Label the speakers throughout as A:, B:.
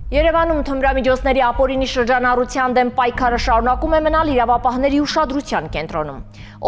A: Երևանում թմրամիջոցների ապօրինի շրջանառության դեմ պայքարը շարունակում է մնալ իրավապահների ուշադրության կենտրոնում։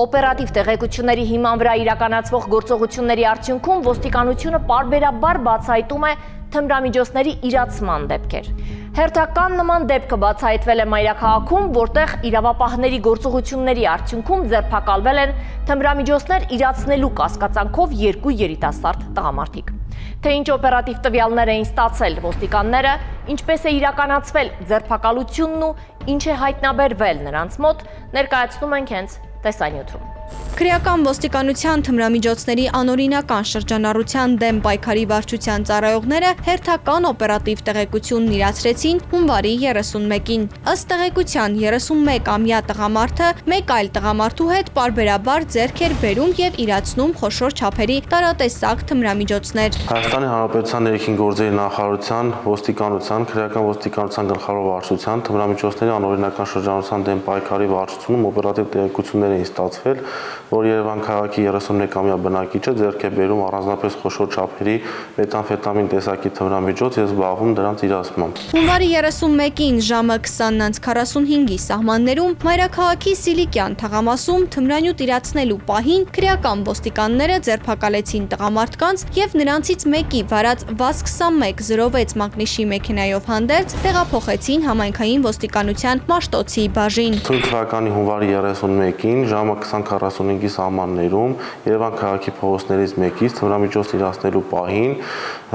A: Օպերատիվ տեղեկությունների հիման վրա իրականացվող գործողությունների արդյունքում ոստիկանությունը պարբերաբար բացահայտում է թմրամիջոցների իրացման դեպքեր։ Հերթական նման դեպքը բացահայտվել է Մայրաքաղաքում, որտեղ իրավապահների գործողությունների արդյունքում ձերբակալվել են թմրամիջոցներ իրացնելու կասկածանքով 2 երիտասարդ տղամարդիկ։ Թե ինչ օպերատիվ տվյալներ էին ստացել ոստիկանները, ինչպես է իրականացվել ձերբակալությունն ու ինչ է հայտնաբերվել նրանց մոտ, ներկայացնում ենք հենց տեսանյութում։
B: Քրեական ոստիկանության թմրամիջոցների անօրինական շրջանառության դեմ պայքարի վարչության ծառայողները հերթական օպերատիվ տեղեկությունն իրացրեցին հունվարի 31-ին։ Ըստ տեղեկության 31-ամյա տղամարդը մեկ այլ տղամարդու հետ պարբերաբար ձեռք էր բերում եւ իրացնում խոշոր չափերի տարատեսակ թմրամիջոցներ։
C: Հայաստանի Հանրապետության ներքին գործերի նախարարության, ոստիկանության, քրեական ոստիկանության գլխավոր վարչության թմրամիջոցների անօրինական շրջանառության դեմ պայքարի վարչությունում օպերատիվ տեղեկություններ էին ստացվել, որ Երևան քաղաքի 31-ամյա բնակիչը ձեռք է բերում առանձնապես խոշոր չափերի մեթամֆետամին տեսակի թմրամիջոց եւ զբաղվում դրանց իրացմամբ։
B: Հունվարի 31-ին ժամը 20:45-ի սահմաններում Մայրաքաղաքի Սիլիկյան թաղամասում թմրանյութ իրացնելու պահին քրեական ոստիկանները ձերբակալեցին տղամարդկանց եւ նրանցից մեկի վարած VAZ-2106 մակնիշի մեքենայով հանդերձ տեղափոխեցին համայնքային ոստիկանության Մաշտոցի բաժին։
C: Թույն թվականի հունվարի 31-ին ժամը 20:45-ի սահմաններում Երևան քաղաքի փողոցներից մեկից թմրամիջոց իրացնելու պահին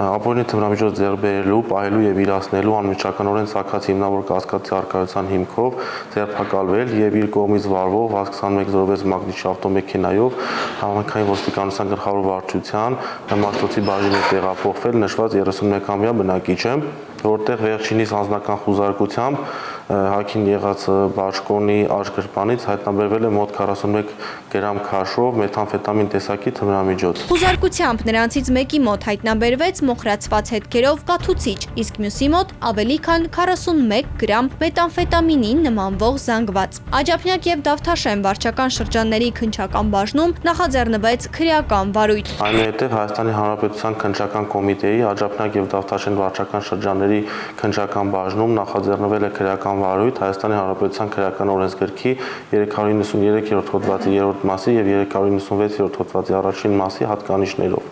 C: ապօրինի թմրամիջոց ձեռք բերելու, պահելու եւ իրացնելու անմիջականորեն ցակած հիմնավոր կասկածի առկայության հիմքով ձերբակալվել եւ իր կողմից վարվող VAZ-2106 մակնիշի ավտոմեքենայով համայնքային ոստիկանության գլխավոր վարչության Մաշտոցի բաժին է տեղափոխվել նշված 31-ամյա բնակիչը, որտեղ վերջինիս անձնական խուզարկությամբ հագին եղած բաճկոնի աչքրպանից հայտնաբերվել է մոտ 41 գրամ քաշով մեթամֆետամին տեսակի թմրամիջոց։
B: Խուզարկությամբ նրանցից մեկի մոտ հայտնաբերվեց մոխրացված հետքերով կաթուցիչ, իսկ մյուսի մոտ ավելի քան 41 գրամ մեթամֆետամինին նմանվող զանգված։ Աջափնյակ եւ Դավթաշեն վարչական շրջանների քննչական բաժնում նախաձեռնվեց քրեական վարույթ։
C: Այնուհետև Հայաստանի Հանրապետության քննչական կոմիտեի Աջափնյակ եւ Դավթաշեն վարչական շրջանների քննչական բաժնում նախաձեռնվել է քրեական վարույթ Հայաստանի Հանրապետության քրեական օրենսգրքի 393-րդ հոդվածի 3-րդ մասի եւ 396-րդ հոդվածի առաջին մասի հատկանիշներով։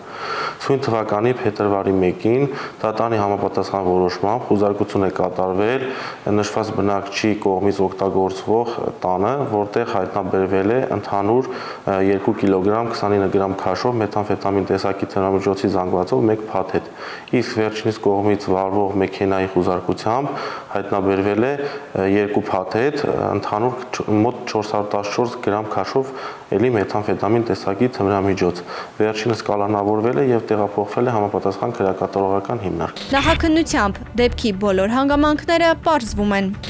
C: Ցույն թվականի փետրվարի 1-ին դատանի համապատասխան որոշմամբ խուզարկություն է կատարվել նշված բնակչի կողմից օգտագործվող տանը, որտեղ հայտնաբերվել է ընդհանուր 2 կիլոգրամ 29 գրամ քաշով մեթամֆետամին տեսակի թմրամիջոցի զանգվածով 1 փաթեթ, իսկ վերջինիս կողմից վարվող մեքենայի խուզարկությամբ հայտնաբերվել է 2 փաթեթ, ընդհանուր մոտ 414 գրամ քաշով էլի մեթամֆետամին տեսակի թմրամիջոց։ Վերջինս կալանավորվել է եւ տեղափոխվել է համապատասխան քրեակատարողական հիմնարկ։
B: Նախաքննությամբ դեպքի բոլոր հանգամանքները պարզվում են։